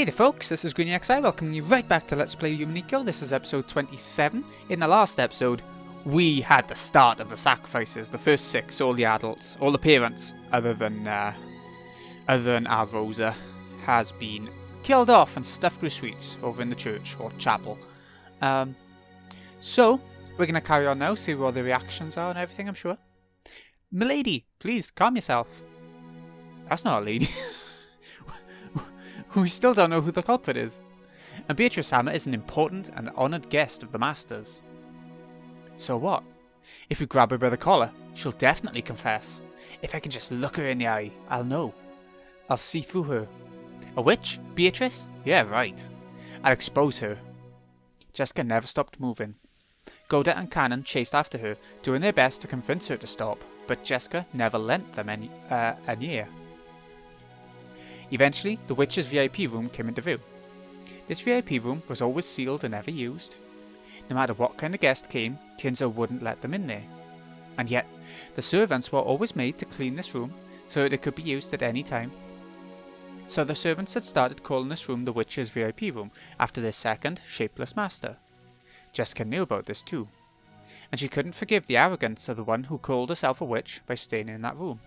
Hey there folks, this is GreenXI welcoming you right back to Let's Play Umineko. This is episode 27. In the last episode, we had the start of the sacrifices. The first 6, all the adults, all the parents, other than our Rosa, has been killed off and stuffed with sweets over in the church, or chapel. So, we're going to carry on now, see what the reactions are and everything, I'm sure. Milady, please, calm yourself. That's not a lady. We still don't know who the culprit is. And Beatrice Hammer is an important and honoured guest of the Masters. So what? If we grab her by the collar, she'll definitely confess. If I can just look her in the eye, I'll know. I'll see through her. A witch? Beatrice? Yeah, right. I'll expose her. Jessica never stopped moving. Goda and Cannon chased after her, doing their best to convince her to stop, but Jessica never lent them an ear. Eventually, the witch's VIP room came into view. This VIP room was always sealed and never used. No matter what kind of guest came, Kinzo wouldn't let them in there. And yet, the servants were always made to clean this room so that it could be used at any time. So the servants had started calling this room the witch's VIP room after their second, shapeless master. Jessica knew about this too, and she couldn't forgive the arrogance of the one who called herself a witch by staying in that room.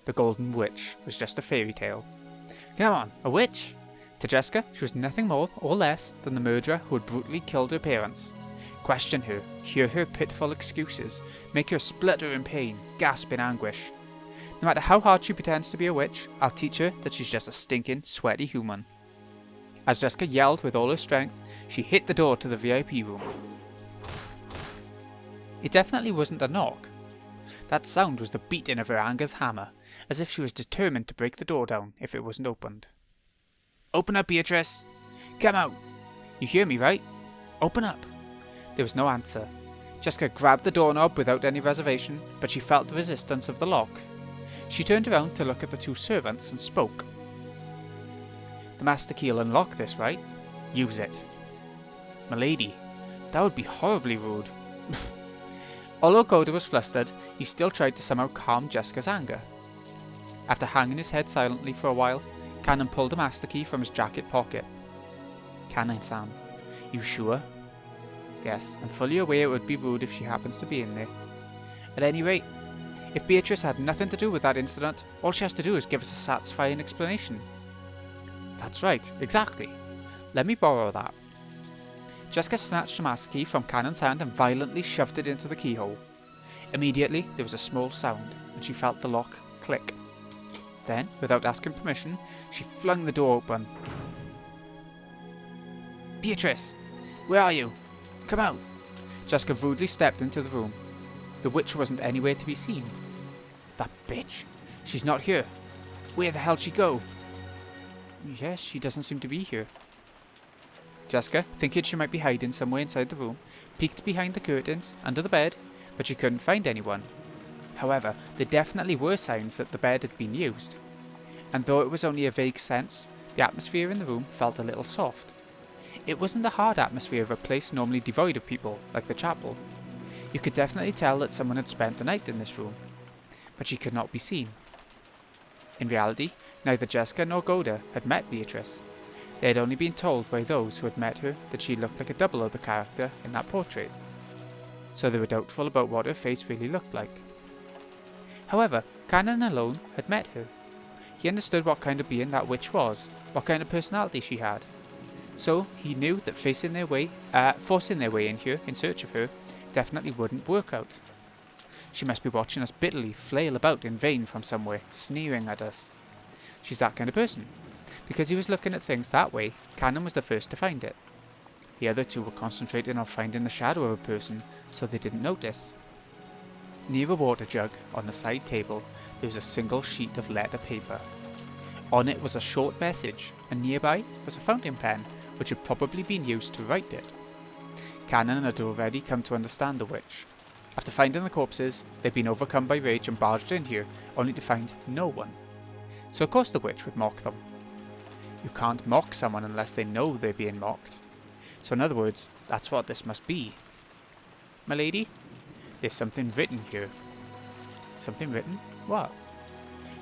The Golden Witch was just a fairy tale. Come on, a witch? To Jessica, she was nothing more or less than the murderer who had brutally killed her parents. Question her, hear her pitiful excuses, make her splutter in pain, gasp in anguish. No matter how hard she pretends to be a witch, I'll teach her that she's just a stinking, sweaty human. As Jessica yelled with all her strength, she hit the door to the VIP room. It definitely wasn't a knock. That sound was the beating of her anger's hammer, as if she was determined to break the door down if it wasn't opened. Open up, Beatrice! Come out! You hear me, right? Open up! There was no answer. Jessica grabbed the doorknob without any reservation, but she felt the resistance of the lock. She turned around to look at the two servants and spoke. The master key'll unlock this, right? Use it. Milady, that would be horribly rude. Although Goda was flustered, he still tried to somehow calm Jessica's anger. After hanging his head silently for a while, Cannon pulled a master key from his jacket pocket. Cannon-san, you sure? Yes, I'm fully aware it would be rude if she happens to be in there. At any rate, if Beatrice had nothing to do with that incident, all she has to do is give us a satisfying explanation. That's right, exactly. Let me borrow that. Jessica snatched the master key from Cannon's hand and violently shoved it into the keyhole. Immediately, there was a small sound, and she felt the lock click. Then, without asking permission, she flung the door open. Beatrice! Where are you? Come out! Jessica rudely stepped into the room. The witch wasn't anywhere to be seen. That bitch! She's not here! Where the hell'd she go? Yes, she doesn't seem to be here. Jessica, thinking she might be hiding somewhere inside the room, peeked behind the curtains, under the bed, but she couldn't find anyone. However, there definitely were signs that the bed had been used. And though it was only a vague sense, the atmosphere in the room felt a little soft. It wasn't the hard atmosphere of a place normally devoid of people, like the chapel. You could definitely tell that someone had spent the night in this room, but she could not be seen. In reality, neither Jessica nor Goda had met Beatrice. They had only been told by those who had met her that she looked like a double of the character in that portrait, so they were doubtful about what her face really looked like. However, Cannon alone had met her. He understood what kind of being that witch was, what kind of personality she had. So he knew that forcing their way in here in search of her definitely wouldn't work out. She must be watching us bitterly flail about in vain from somewhere, sneering at us. She's that kind of person. Because he was looking at things that way, Cannon was the first to find it. The other two were concentrating on finding the shadow of a person, so they didn't notice. Near a water jug, on the side table, there was a single sheet of letter paper. On it was a short message, and nearby was a fountain pen, which had probably been used to write it. Cannon had already come to understand the witch. After finding the corpses, they'd been overcome by rage and barged in here, only to find no one. So of course the witch would mock them. You can't mock someone unless they know they're being mocked. So in other words, that's what this must be. Milady, there's something written here. Something written? What?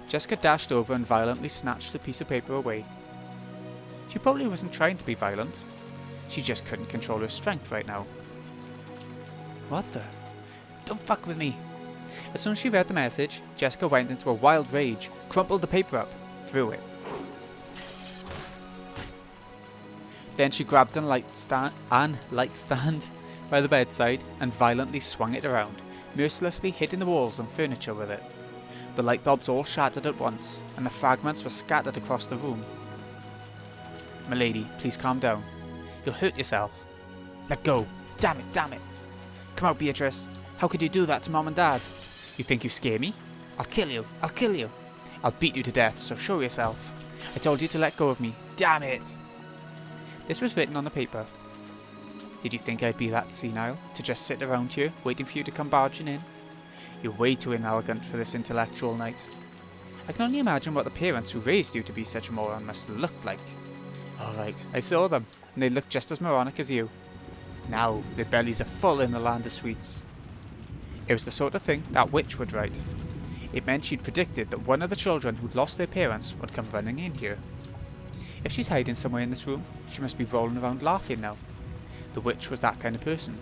Jessica dashed over and violently snatched the piece of paper away. She probably wasn't trying to be violent. She just couldn't control her strength right now. What the? Don't fuck with me. As soon as she read the message, Jessica went into a wild rage, crumpled the paper up, threw it. Then she grabbed a light stand by the bedside and violently swung it around, mercilessly hitting the walls and furniture with it. The light bulbs all shattered at once, and the fragments were scattered across the room. "Milady, please calm down. You'll hurt yourself." "Let go. Damn it, damn it. Come out, Beatrice. How could you do that to Mom and Dad? You think you scare me? I'll kill you. I'll kill you. I'll beat you to death, so show yourself. I told you to let go of me. Damn it." This was written on the paper. "Did you think I'd be that senile, to just sit around here, waiting for you to come barging in? You're way too inelegant for this intellectual night. I can only imagine what the parents who raised you to be such a moron must have looked like. Alright, I saw them, and they looked just as moronic as you. Now, their bellies are full in the land of sweets." It was the sort of thing that witch would write. It meant she'd predicted that one of the children who'd lost their parents would come running in here. If she's hiding somewhere in this room, she must be rolling around laughing now. The witch was that kind of person.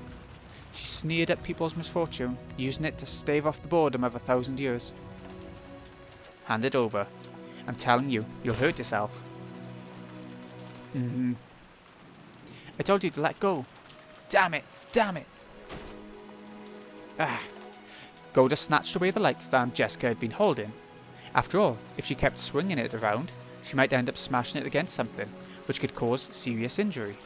She sneered at people's misfortune, using it to stave off the boredom of 1,000 years. "Hand it over. I'm telling you, you'll hurt yourself." "I told you to let go. Damn it, damn it." Golda snatched away the light stand Jessica had been holding. After all, if she kept swinging it around, she might end up smashing it against something, which could cause serious injury.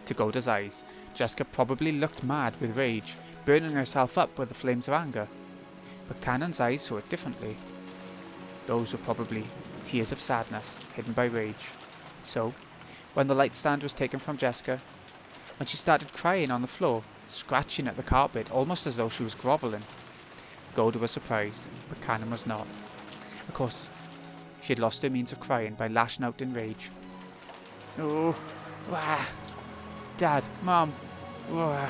To Golda's eyes, Jessica probably looked mad with rage, burning herself up with the flames of anger. But Cannon's eyes saw it differently. Those were probably tears of sadness, hidden by rage. So, when the light stand was taken from Jessica, when she started crying on the floor, scratching at the carpet almost as though she was grovelling, Golda was surprised, but Cannon was not. Of course, she had lost her means of crying by lashing out in rage. "Oh, wah. Dad, Mom, wah."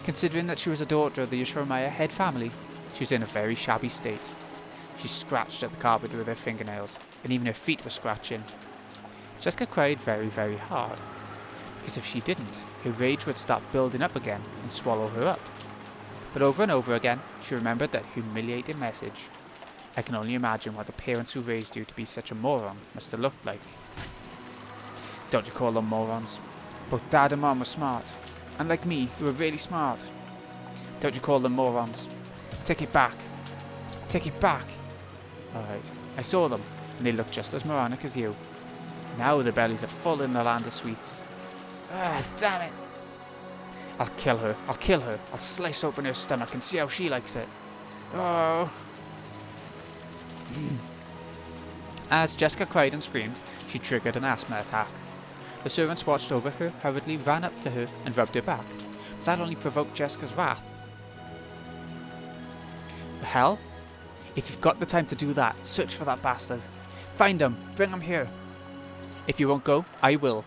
Considering that she was a daughter of the Yashomaya head family, she was in a very shabby state. She scratched at the carpet with her fingernails, and even her feet were scratching. Jessica cried very, very hard, because if she didn't, her rage would start building up again and swallow her up. But over and over again, she remembered that humiliating message. I can only imagine what the parents who raised you to be such a moron must have looked like. Don't you call them morons? Both Dad and Mom were smart, and like me, they were really smart. Don't you call them morons? Take it back. Take it back. Alright, I saw them, and they looked just as moronic as you. Now their bellies are full in the land of sweets. Damn it. I'll kill her. I'll kill her. I'll slice open her stomach and see how she likes it. Oh. As Jessica cried and screamed, she triggered an asthma attack. The servants watched over her, hurriedly ran up to her and rubbed her back, but that only provoked Jessica's wrath. The hell? If you've got the time to do that, search for that bastard. Find him. Bring him here. If you won't go, I will,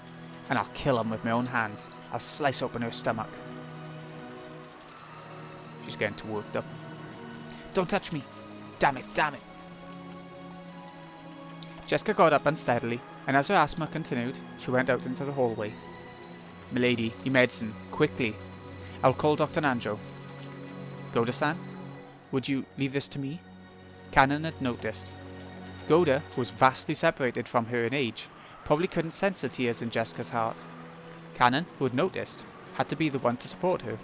and I'll kill him with my own hands. I'll slice open her stomach. She's getting too worked up. Don't touch me. Damn it, damn it. Jessica got up unsteadily, and as her asthma continued, she went out into the hallway. Milady, your medicine, quickly. I'll call Dr. Nanjo. Goda-san, would you leave this to me? Cannon had noticed. Goda, who was vastly separated from her in age, probably couldn't sense the tears in Jessica's heart. Cannon, who had noticed, had to be the one to support her.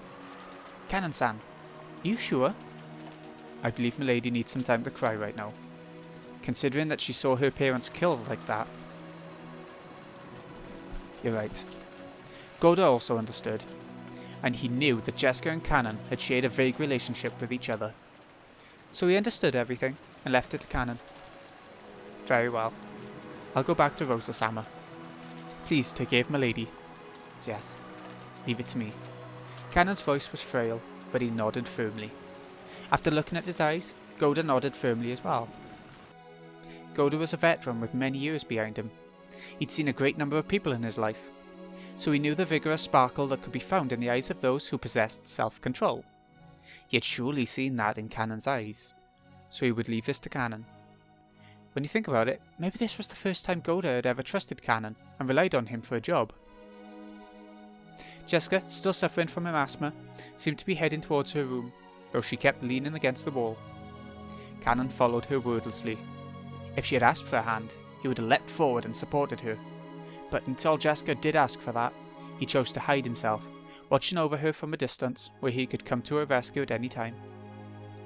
Cannon-san, are you sure? I believe Milady needs some time to cry right now, considering that she saw her parents killed like that. You're right. Goda also understood, and he knew that Jessica and Cannon had shared a vague relationship with each other. So he understood everything and left it to Cannon. Very well. I'll go back to Rosa-sama. Please take care of Milady. Yes, leave it to me. Cannon's voice was frail, but he nodded firmly. After looking at his eyes, Goda nodded firmly as well. Goda was a veteran with many years behind him. He'd seen a great number of people in his life, so he knew the vigorous sparkle that could be found in the eyes of those who possessed self-control. He had surely seen that in Cannon's eyes, so he would leave this to Cannon. When you think about it, maybe this was the first time Goda had ever trusted Cannon and relied on him for a job. Jessica, still suffering from her asthma, seemed to be heading towards her room, though she kept leaning against the wall. Cannon followed her wordlessly. If she had asked for a hand, he would have leapt forward and supported her. But until Jessica did ask for that, he chose to hide himself, watching over her from a distance where he could come to her rescue at any time.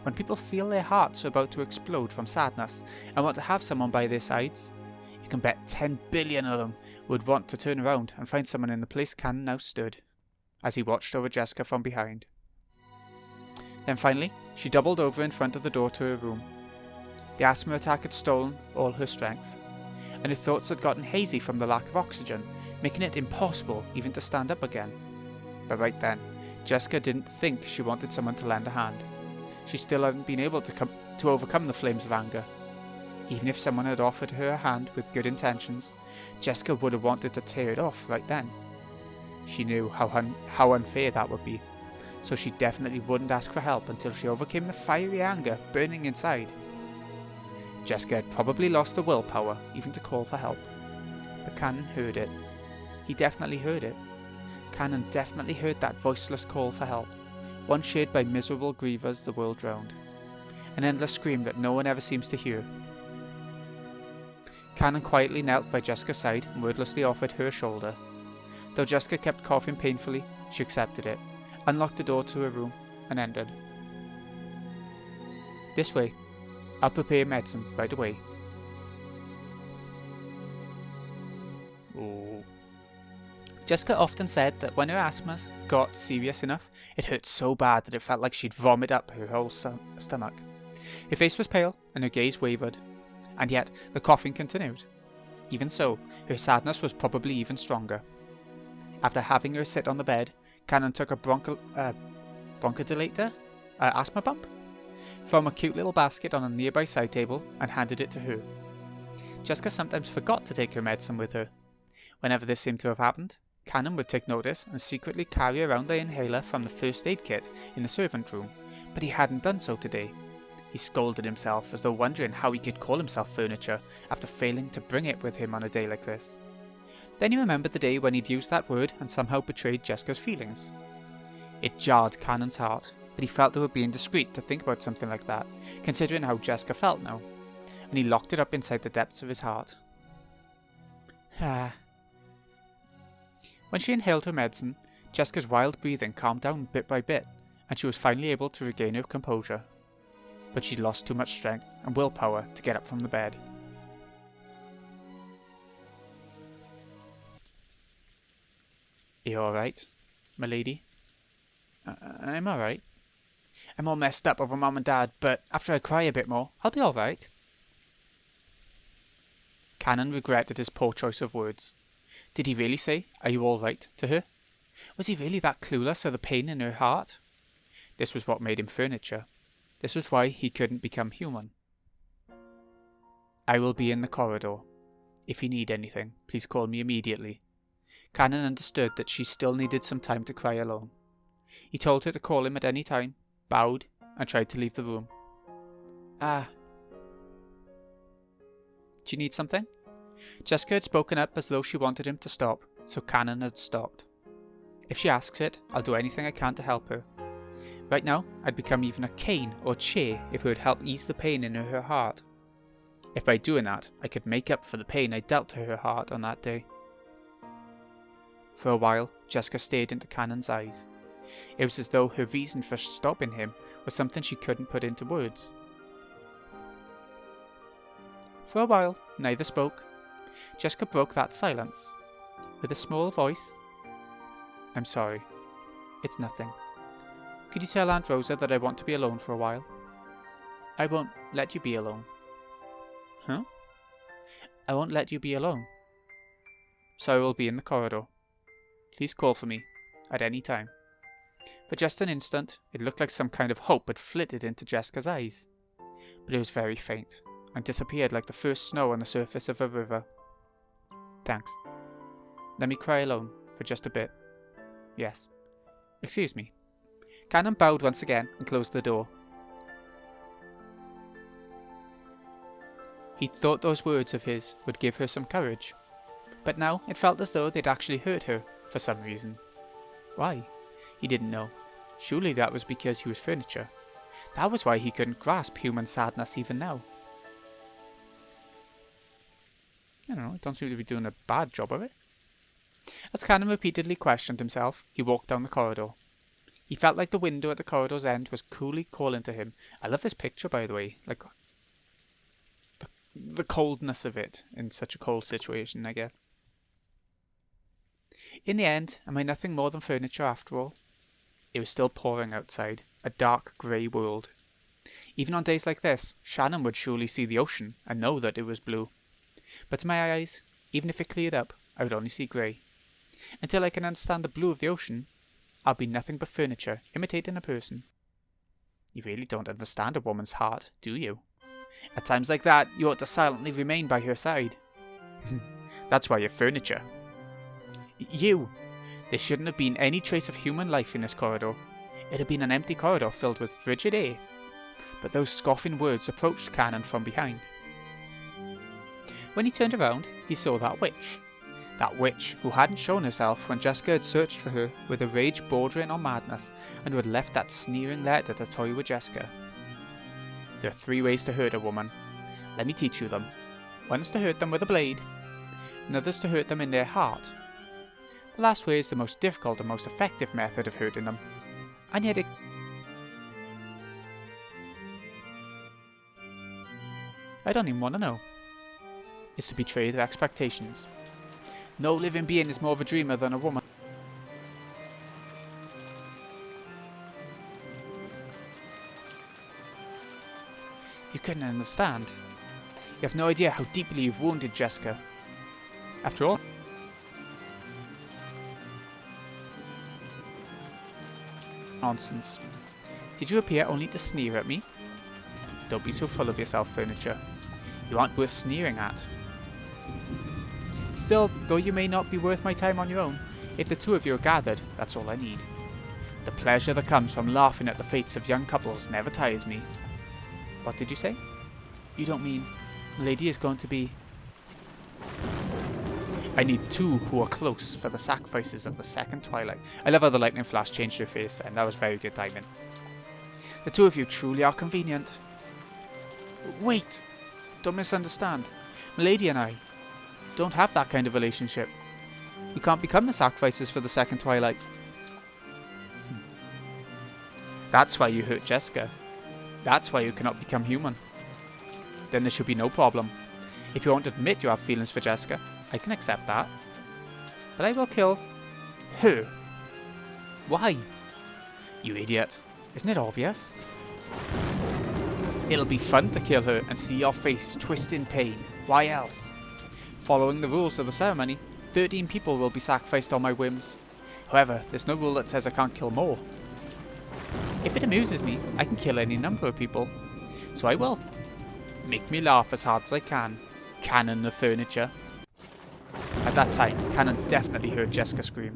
When people feel their hearts are about to explode from sadness and want to have someone by their sides, you can bet 10 billion of them would want to turn around and find someone in the place Cannon now stood, as he watched over Jessica from behind. Then finally, she doubled over in front of the door to her room. The asthma attack had stolen all her strength, and her thoughts had gotten hazy from the lack of oxygen, making it impossible even to stand up again. But right then, Jessica didn't think she wanted someone to lend a hand. She still hadn't been able to overcome the flames of anger. Even if someone had offered her a hand with good intentions, Jessica would have wanted to tear it off right then. She knew how unfair that would be, so she definitely wouldn't ask for help until she overcame the fiery anger burning inside. Jessica had probably lost the willpower even to call for help. But Cannon heard it. He definitely heard it. Cannon definitely heard that voiceless call for help, one shared by miserable grievers the world round. An endless scream that no one ever seems to hear. Cannon quietly knelt by Jessica's side and wordlessly offered her a shoulder. Though Jessica kept coughing painfully, she accepted it, unlocked the door to her room, and entered. This way. I'll prepare medicine right away. Oh. Jessica often said that when her asthma got serious enough, it hurt so bad that it felt like she'd vomit up her whole stomach. Her face was pale and her gaze wavered, and yet the coughing continued. Even so, her sadness was probably even stronger. After having her sit on the bed, Cannon took a bronchodilator? Asthma pump? From a cute little basket on a nearby side table and handed it to her. Jessica sometimes forgot to take her medicine with her. Whenever this seemed to have happened, Cannon would take notice and secretly carry around the inhaler from the first aid kit in the servant room, but he hadn't done so today. He scolded himself as though wondering how he could call himself furniture after failing to bring it with him on a day like this. Then he remembered the day when he'd used that word and somehow betrayed Jessica's feelings. It jarred Cannon's heart, but he felt it would be indiscreet to think about something like that, considering how Jessica felt now, and he locked it up inside the depths of his heart. When she inhaled her medicine, Jessica's wild breathing calmed down bit by bit, and she was finally able to regain her composure. But she'd lost too much strength and willpower to get up from the bed. You alright, my lady? I'm alright. I'm all messed up over Mum and Dad, but after I cry a bit more, I'll be alright. Cannon regretted his poor choice of words. Did he really say, "Are you alright?" to her? Was he really that clueless of the pain in her heart? This was what made him furniture. This was why he couldn't become human. I will be in the corridor. If you need anything, please call me immediately. Cannon understood that she still needed some time to cry alone. He told her to call him at any time, bowed, and tried to leave the room. Do you need something? Jessica had spoken up as though she wanted him to stop, so Cannon had stopped. If she asks it, I'll do anything I can to help her. Right now, I'd become even a cane or chair if it would help ease the pain in her heart. If by doing that, I could make up for the pain I dealt to her heart on that day. For a while, Jessica stared into Cannon's eyes. It was as though her reason for stopping him was something she couldn't put into words. For a while, neither spoke. Jessica broke that silence. With a small voice, I'm sorry. It's nothing. Could you tell Aunt Rosa that I want to be alone for a while? I won't let you be alone. Huh? I won't let you be alone. So I will be in the corridor. Please call for me, at any time. For just an instant, it looked like some kind of hope had flitted into Jessica's eyes. But it was very faint, and disappeared like the first snow on the surface of a river. Thanks. Let me cry alone, for just a bit. Yes. Excuse me. Cannon bowed once again and closed the door. He'd thought those words of his would give her some courage, but now it felt as though they'd actually hurt her for some reason. Why? He didn't know. Surely that was because he was furniture. That was why he couldn't grasp human sadness even now. I don't know, he don't seem to be doing a bad job of it. As Cannon repeatedly questioned himself, he walked down the corridor. He felt like the window at the corridor's end was coolly calling to him. I love this picture, by the way. Like, the coldness of it in such a cold situation, I guess. In the end, am I nothing more than furniture after all? It was still pouring outside, a dark grey world. Even on days like this, Shannon would surely see the ocean and know that it was blue. But to my eyes, even if it cleared up, I would only see grey. Until I can understand the blue of the ocean, I'll be nothing but furniture, imitating a person. You really don't understand a woman's heart, do you? At times like that, you ought to silently remain by her side. That's why you're furniture. You! There shouldn't have been any trace of human life in this corridor. It had been an empty corridor filled with frigid air. But those scoffing words approached Cannon from behind. When he turned around, he saw that witch. That witch who hadn't shown herself when Jessica had searched for her with a rage bordering on madness and who had left that sneering letter to toy with Jessica. There are 3 ways to hurt a woman. Let me teach you them. One is to hurt them with a blade. Another is to hurt them in their heart. The last way is the most difficult and most effective method of hurting them. And yet I don't even want to know. It's to betray their expectations. No living being is more of a dreamer than a woman. You couldn't understand. You have no idea how deeply you've wounded Jessica. After all, nonsense. Did you appear only to sneer at me? Don't be so full of yourself, furniture. You aren't worth sneering at. Still, though you may not be worth my time on your own, if the 2 of you are gathered, that's all I need. The pleasure that comes from laughing at the fates of young couples never tires me. What did you say? You don't mean Lady is going to be... I need 2 who are close for the sacrifices of the second twilight. I love how the lightning flash changed her face then. That was very good timing. The 2 of you truly are convenient. Wait! Don't misunderstand. Milady and I don't have that kind of relationship. We can't become the sacrifices for the second twilight. That's why you hurt Jessica. That's why you cannot become human. Then there should be no problem. If you won't admit you have feelings for Jessica, I can accept that. But I will kill her. Why? You idiot. Isn't it obvious? It'll be fun to kill her and see your face twist in pain. Why else? Following the rules of the ceremony, 13 people will be sacrificed on my whims. However, there's no rule that says I can't kill more. If it amuses me, I can kill any number of people. So I will. Make me laugh as hard as I can. Cannon the furniture. At that time, Cannon definitely heard Jessica scream.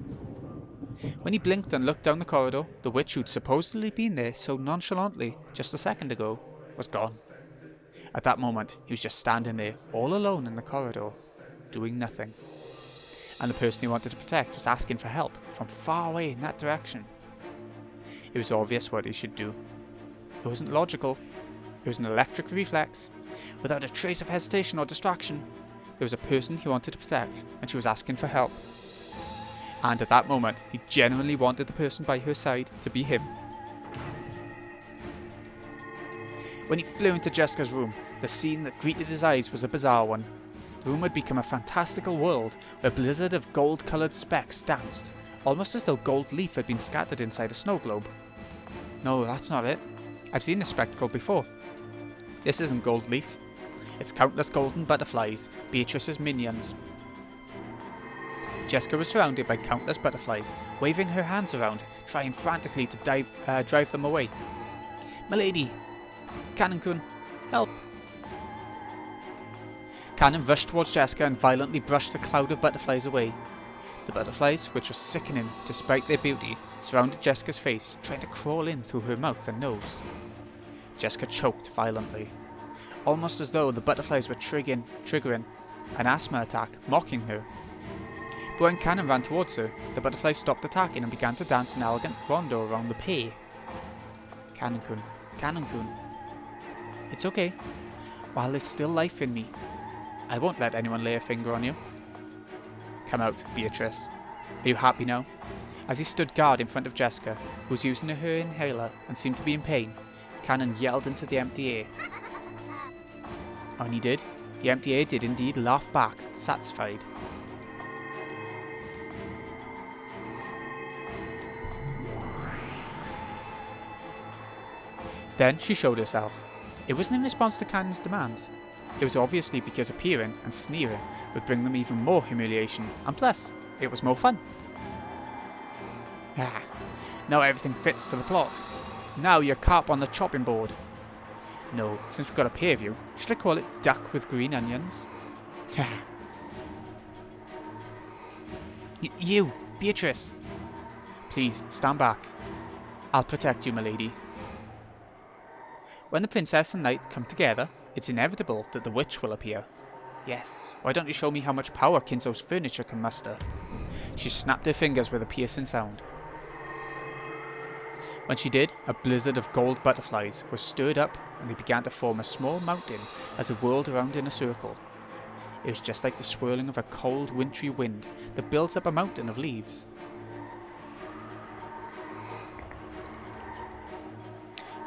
When he blinked and looked down the corridor, the witch who'd supposedly been there so nonchalantly just a second ago was gone. At that moment, he was just standing there, all alone in the corridor, doing nothing. And the person he wanted to protect was asking for help from far away in that direction. It was obvious what he should do. It wasn't logical. It was an electric reflex. Without a trace of hesitation or distraction, there was a person he wanted to protect, and she was asking for help. And at that moment, he genuinely wanted the person by her side to be him. When he flew into Jessica's room, the scene that greeted his eyes was a bizarre one. The room had become a fantastical world where a blizzard of gold-coloured specks danced, almost as though gold leaf had been scattered inside a snow globe. No, that's not it. I've seen this spectacle before. This isn't gold leaf. It's countless golden butterflies, Beatrice's minions. Jessica was surrounded by countless butterflies, waving her hands around, trying frantically to drive them away. Milady! Cannon-kun, help! Cannon rushed towards Jessica and violently brushed the cloud of butterflies away. The butterflies, which were sickening despite their beauty, surrounded Jessica's face, trying to crawl in through her mouth and nose. Jessica choked violently. almost as though the butterflies were triggering an asthma attack, mocking her. But when Cannon ran towards her, the butterflies stopped attacking and began to dance an elegant rondo around the pay. Cannon-kun, Cannon-kun. It's okay. While there's still life in me, I won't let anyone lay a finger on you. Come out, Beatrice. Are you happy now? As he stood guard in front of Jessica, who was using her inhaler and seemed to be in pain, Cannon yelled into the empty air. And he did. The empty air did indeed laugh back, satisfied. Then she showed herself. It wasn't in response to Cannon's demand. It was obviously because appearing and sneering would bring them even more humiliation, and plus, it was more fun. Ah, now everything fits to the plot. Now you're carp on the chopping board. No, since we've got a pair of you, should I call it duck with green onions? You, Beatrice. Please, stand back. I'll protect you, my lady. When the princess and knight come together, it's inevitable that the witch will appear. Yes, why don't you show me how much power Kinzo's furniture can muster? She snapped her fingers with a piercing sound. When she did, a blizzard of gold butterflies was stirred up and they began to form a small mountain as it whirled around in a circle. It was just like the swirling of a cold, wintry wind that builds up a mountain of leaves.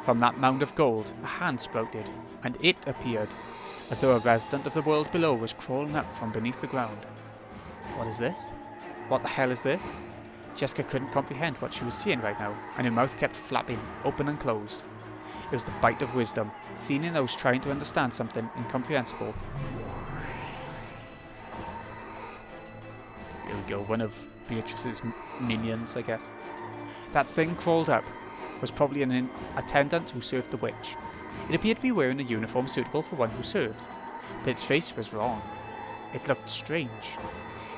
From that mound of gold, a hand sprouted, and it appeared, as though a resident of the world below was crawling up from beneath the ground. What is this? What the hell is this? Jessica couldn't comprehend what she was seeing right now, and her mouth kept flapping, open and closed. It was the bite of wisdom, seen in those trying to understand something incomprehensible. Here we go, one of Beatrice's minions, I guess. That thing crawled up was probably an attendant who served the witch. It appeared to be wearing a uniform suitable for one who served, but its face was wrong. It looked strange.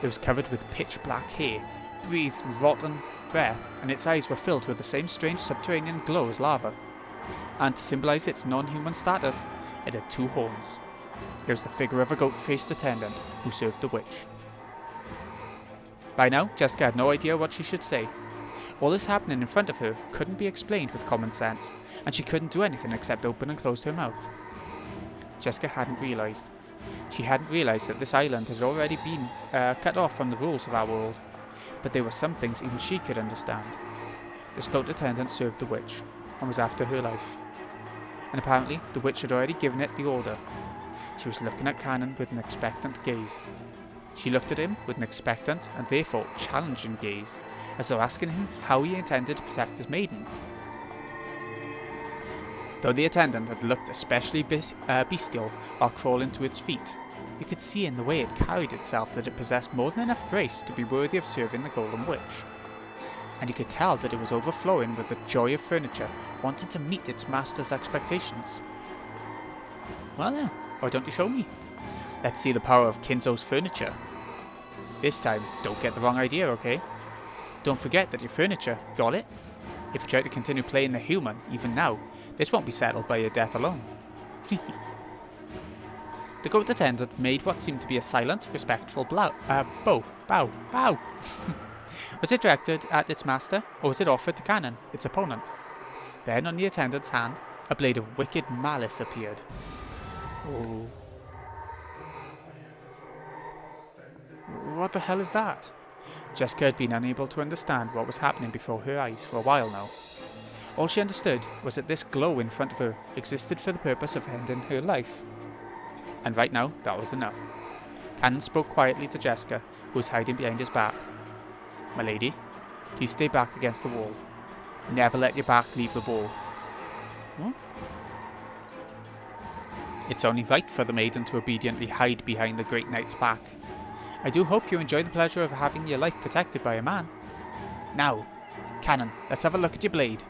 It was covered with pitch black hair, breathed rotten breath, and its eyes were filled with the same strange subterranean glow as lava. And to symbolise its non-human status, it had two horns. It was the figure of a goat-faced attendant who served the witch. By now, Jessica had no idea what she should say. All this happening in front of her couldn't be explained with common sense, and she couldn't do anything except open and close her mouth. Jessica hadn't realised. She hadn't realised that this island had already been cut off from the rules of our world, but there were some things even she could understand. This goat attendant served the witch, and was after her life. And apparently, the witch had already given it the order. She was looking at Cannon with an expectant gaze. She looked at him with an expectant and therefore challenging gaze, as though asking him how he intended to protect his maiden. Though the attendant had looked especially bestial while crawling to its feet, you could see in the way it carried itself that it possessed more than enough grace to be worthy of serving the Golden Witch. And you could tell that it was overflowing with the joy of furniture, wanting to meet its master's expectations. Well then, why don't you show me? Let's see the power of Kinzo's furniture. This time, don't get the wrong idea, okay? Don't forget that your furniture, got it? If you try to continue playing the human, even now, this won't be settled by your death alone. The goat attendant made what seemed to be a silent, respectful bow. Was it directed at its master, or was it offered to Cannon, its opponent? Then on the attendant's hand, a blade of wicked malice appeared. Oh. What the hell is that? Jessica had been unable to understand what was happening before her eyes for a while now. All she understood was that this glow in front of her existed for the purpose of ending her life. And right now, that was enough. Cannon spoke quietly to Jessica, who was hiding behind his back. My lady, please stay back against the wall. Never let your back leave the wall. What? It's only right for the maiden to obediently hide behind the great knight's back. I do hope you enjoy the pleasure of having your life protected by a man. Now, Cannon, let's have a look at your blade.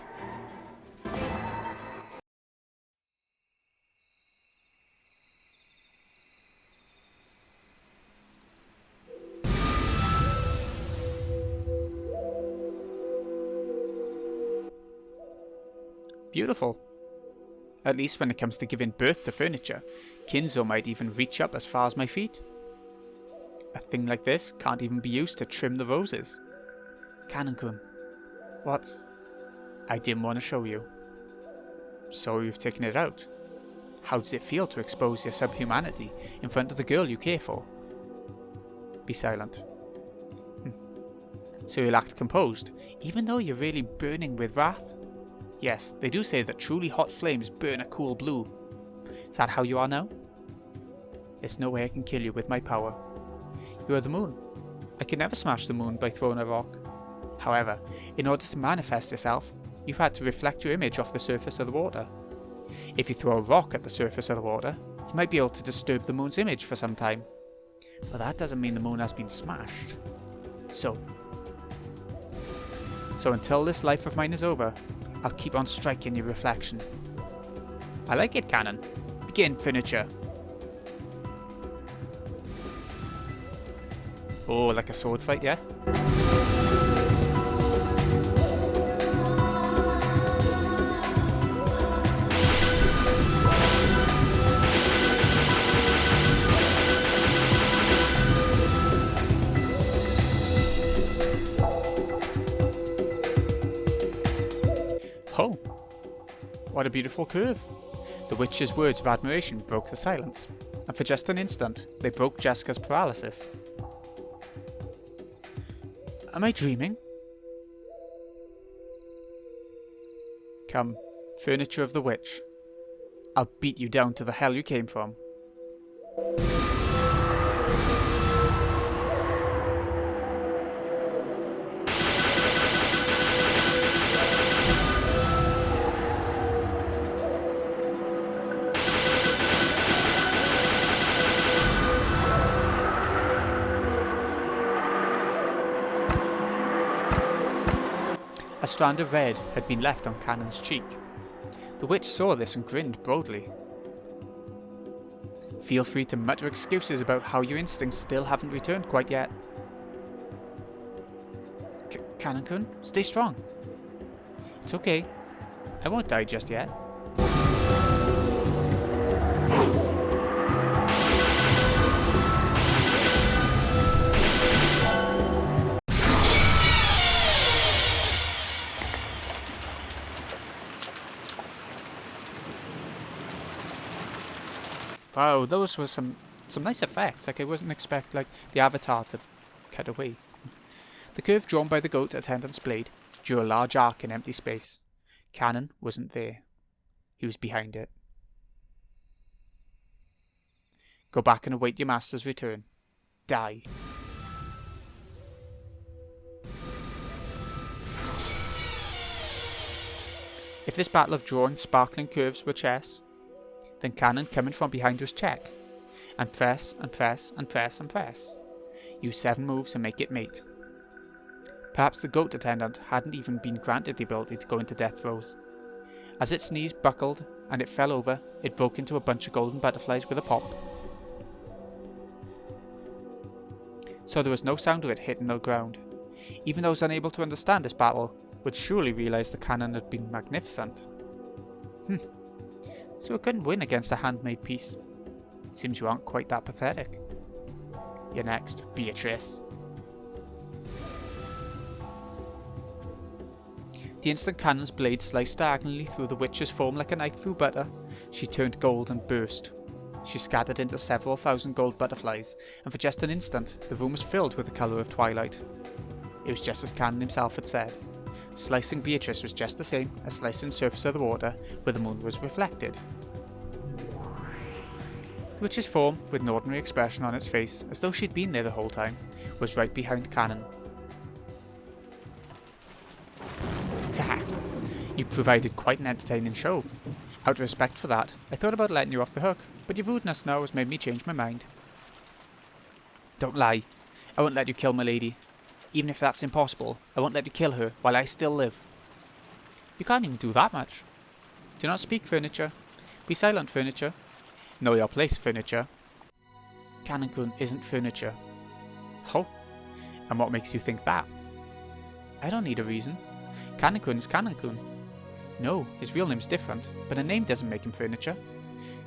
Beautiful. At least when it comes to giving birth to furniture, Kinzo might even reach up as far as my feet. A thing like this can't even be used to trim the roses. Kanan-kun, what? I didn't want to show you. So you've taken it out. How does it feel to expose your subhumanity in front of the girl you care for? Be silent. So you'll act composed, even though you're really burning with wrath? Yes, they do say that truly hot flames burn a cool blue. Is that how you are now? There's no way I can kill you with my power. You are the moon. I can never smash the moon by throwing a rock. However, in order to manifest yourself, you've had to reflect your image off the surface of the water. If you throw a rock at the surface of the water, you might be able to disturb the moon's image for some time. But that doesn't mean the moon has been smashed. So until this life of mine is over, I'll keep on striking your reflection. I like it, Canon. Begin, furniture. Oh, like a sword fight, yeah? Oh, what a beautiful curve. The witch's words of admiration broke the silence, and for just an instant, they broke Jessica's paralysis. Am I dreaming? Come, furniture of the witch. I'll beat you down to the hell you came from. A strand of red had been left on Canon's cheek. The witch saw this and grinned broadly. Feel free to mutter excuses about how your instincts still haven't returned quite yet. Kanan-kun, stay strong. It's okay. I won't die just yet. Wow, those were some nice effects. Like I wasn't expect like the avatar to cut away. The curve drawn by the goat attendant's blade drew a large arc in empty space. Canon wasn't there. He was behind it. Go back and await your master's return. Die. If this battle of drawing sparkling curves were chess, then Canon coming from behind was check. And press, and press, and press, and press. Use 7 moves and make it mate. Perhaps the goat attendant hadn't even been granted the ability to go into death throes. As its knees buckled and it fell over, it broke into a bunch of golden butterflies with a pop. So there was no sound of it hitting the ground. Even those unable to understand this battle would surely realise the Canon had been magnificent. So it couldn't win against a handmade piece. Seems you aren't quite that pathetic. You're next, Beatrice. The instant Canon's blade sliced diagonally through the witch's form like a knife through butter, she turned gold and burst. She scattered into several thousand gold butterflies, and for just an instant, the room was filled with the colour of twilight. It was just as Canon himself had said. Slicing Beatrice was just the same as slicing the surface of the water where the moon was reflected. The witch's form, with an ordinary expression on its face, as though she'd been there the whole time, was right behind Canon. Haha, you provided quite an entertaining show. Out of respect for that, I thought about letting you off the hook, but your rudeness now has made me change my mind. Don't lie. I won't let you kill my lady. Even if that's impossible, I won't let you kill her while I still live. You can't even do that much. Do not speak, furniture. Be silent, furniture. Know your place, furniture. Kanan-kun isn't furniture. Oh, and what makes you think that? I don't need a reason. Kanan-kun is Kanan-kun. No, his real name's different, but a name doesn't make him furniture.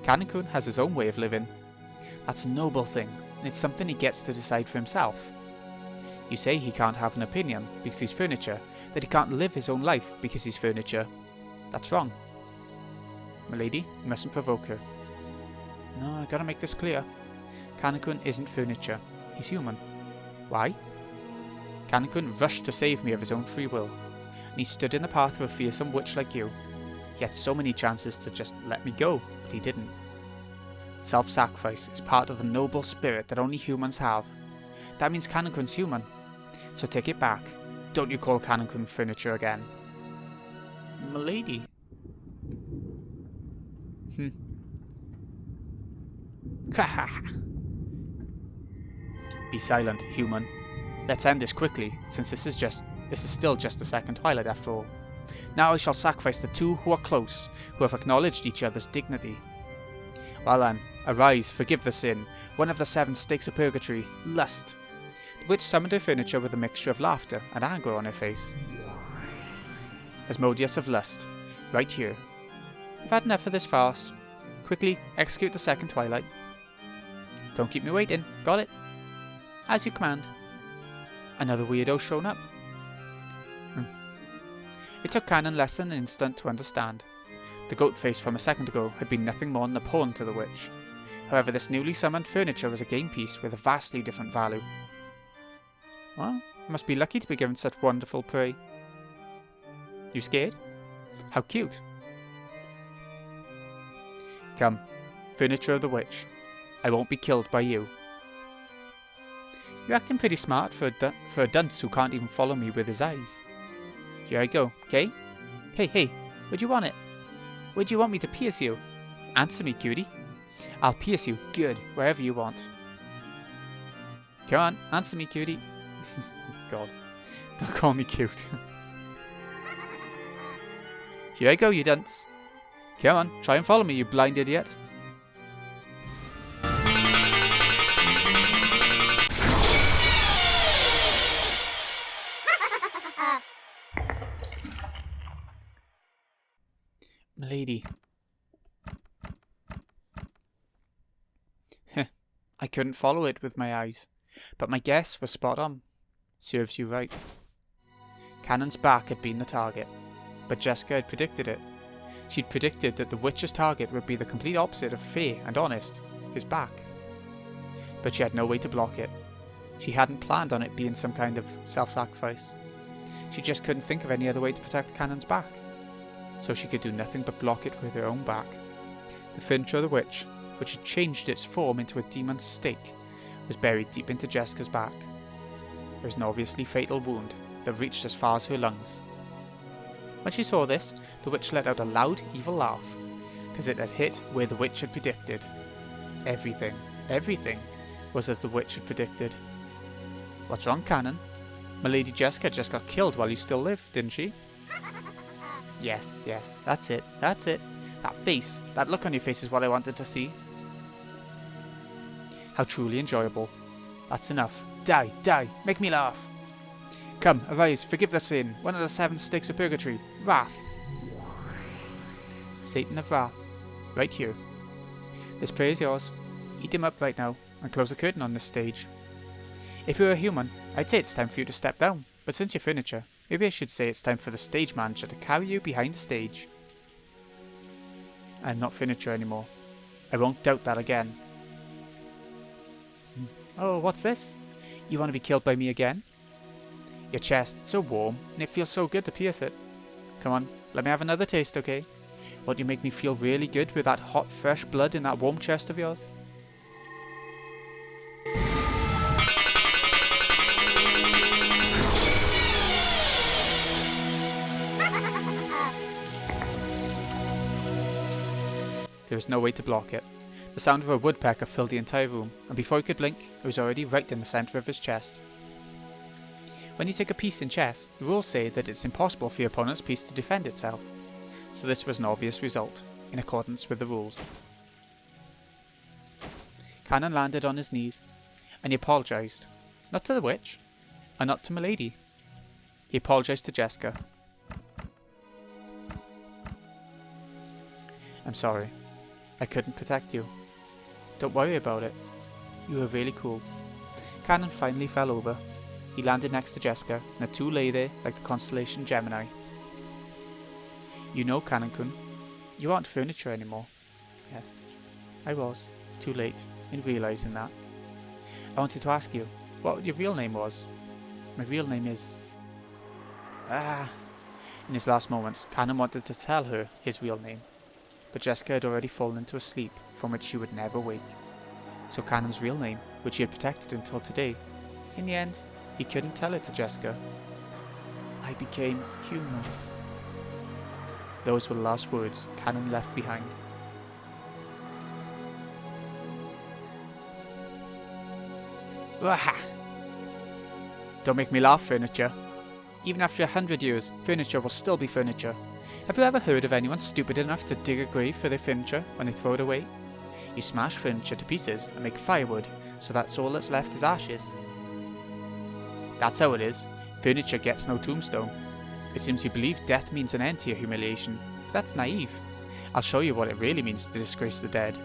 Canon-kun has his own way of living. That's a noble thing, and it's something he gets to decide for himself. You say he can't have an opinion because he's furniture, that he can't live his own life because he's furniture. That's wrong. Milady, you mustn't provoke her. No, I gotta make this clear. Canon-kun isn't furniture. He's human. Why? Canon-kun rushed to save me of his own free will, and he stood in the path of a fearsome witch like you. He had so many chances to just let me go, but he didn't. Self-sacrifice is part of the noble spirit that only humans have. That means Canon-kun's human. So take it back. Don't you call Canon-kun furniture again. Milady. Be silent, human. Let's end this quickly, since this is still just the second twilight after all. Now I shall sacrifice the two who are close, who have acknowledged each other's dignity. Well then, arise, forgive the sin, one of the 7 stakes of purgatory, lust. The witch summoned her furniture with a mixture of laughter and anger on her face. Asmodeus of lust, right here. I've had enough of this farce. Quickly, execute the second twilight. Don't keep me waiting, got it? As you command. Another weirdo shown up. It took Canon less than an instant to understand. The goat face from a second ago had been nothing more than a pawn to the witch. However, this newly summoned furniture was a game piece with a vastly different value. Well, must be lucky to be given such wonderful prey. You scared? How cute. Come, furniture of the witch. I won't be killed by you. You're acting pretty smart for a dunce who can't even follow me with his eyes. Here I go, okay? Hey, where'd you want it? Where'd you want me to pierce you? Answer me, cutie. I'll pierce you good, wherever you want. Come on, answer me, cutie. God, don't call me cute. Here I go, you dunce. Come on, try and follow me, you blind idiot. Milady. I couldn't follow it with my eyes, but my guess was spot on. Serves you right. Canon's back had been the target, but Jessica had predicted it. She'd predicted that the witch's target would be the complete opposite of fair and honest, his back. But she had no way to block it. She hadn't planned on it being some kind of self-sacrifice. She just couldn't think of any other way to protect Canon's back. So she could do nothing but block it with her own back. The furniture of the witch, which had changed its form into a demon's stake, was buried deep into Jessica's back. There was an obviously fatal wound that reached as far as her lungs. When she saw this, the witch let out a loud, evil laugh, because it had hit where the witch had predicted. Everything was as the witch had predicted. What's wrong, Canon? My Lady Jessica just got killed while you still lived, didn't she? Yes, that's it. That face, that look on your face is what I wanted to see. How truly enjoyable. That's enough. Die, make me laugh. Come, arise, forgive the sin, one of the 7 stakes of purgatory, wrath. Satan of wrath, right here. This prey is yours. Eat him up right now, and close the curtain on this stage. If you were a human, I'd say it's time for you to step down, but since you're furniture, maybe I should say it's time for the stage manager to carry you behind the stage. I'm not furniture anymore. I won't doubt that again. Oh, what's this? You want to be killed by me again? Your chest, it's so warm, and it feels so good to pierce it. Come on, let me have another taste, okay? Won't you make me feel really good with that hot, fresh blood in that warm chest of yours? There was no way to block it. The sound of a woodpecker filled the entire room, and before he could blink, it was already right in the centre of his chest. When you take a piece in chess, the rules say that it's impossible for your opponent's piece to defend itself, so this was an obvious result, in accordance with the rules. Canon landed on his knees, and he apologised, not to the witch, and not to Milady. He apologised to Jessica. I'm sorry. I couldn't protect you. Don't worry about it. You were really cool. Cannon finally fell over. He landed next to Jessica, and the two lay there like the constellation Gemini. You know, Cannon-kun, you aren't furniture anymore. Yes, I was. Too late in realising that. I wanted to ask you what your real name was. My real name is... In his last moments, Cannon wanted to tell her his real name, but Jessica had already fallen into a sleep from which she would never wake. So Cannon's real name, which he had protected until today, in the end, he couldn't tell it to Jessica. I became human. Those were the last words Cannon left behind. Waha! Don't make me laugh, furniture. Even after 100 years, furniture will still be furniture. Have you ever heard of anyone stupid enough to dig a grave for their furniture when they throw it away? You smash furniture to pieces and make firewood, so that's all that's left is ashes. That's how it is. Furniture gets no tombstone. It seems you believe death means an end to your humiliation, but that's naive. I'll show you what it really means to disgrace the dead.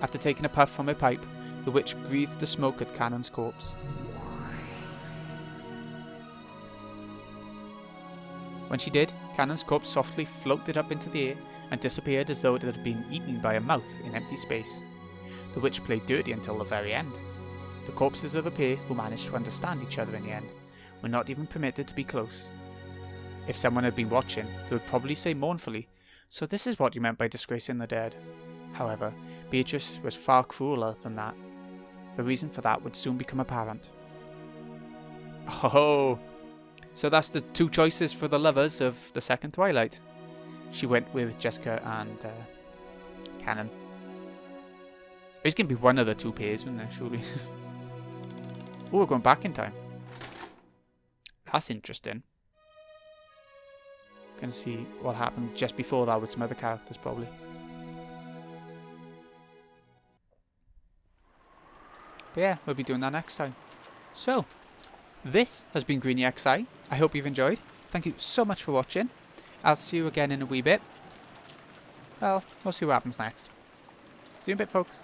After taking a puff from her pipe, the witch breathed the smoke at Cannon's corpse. When she did, Cannon's corpse softly floated up into the air and disappeared as though it had been eaten by a mouth in empty space. The witch played dirty until the very end. The corpses of the pair, who managed to understand each other in the end, were not even permitted to be close. If someone had been watching, they would probably say mournfully, "So this is what you meant by disgracing the dead." However, Beatrice was far crueler than that. The reason for that would soon become apparent. Oh, so that's the two choices for the lovers of the second Twilight. She went with Jessica and Cannon. It's going to be one of the two pairs, isn't it, surely? Oh, we're going back in time. That's interesting. Gonna see what happened just before that with some other characters, probably. But yeah, we'll be doing that next time. So, this has been Greeny XI. I hope you've enjoyed. Thank you so much for watching. I'll see you again in a wee bit. Well, we'll see what happens next. See you in a bit, folks.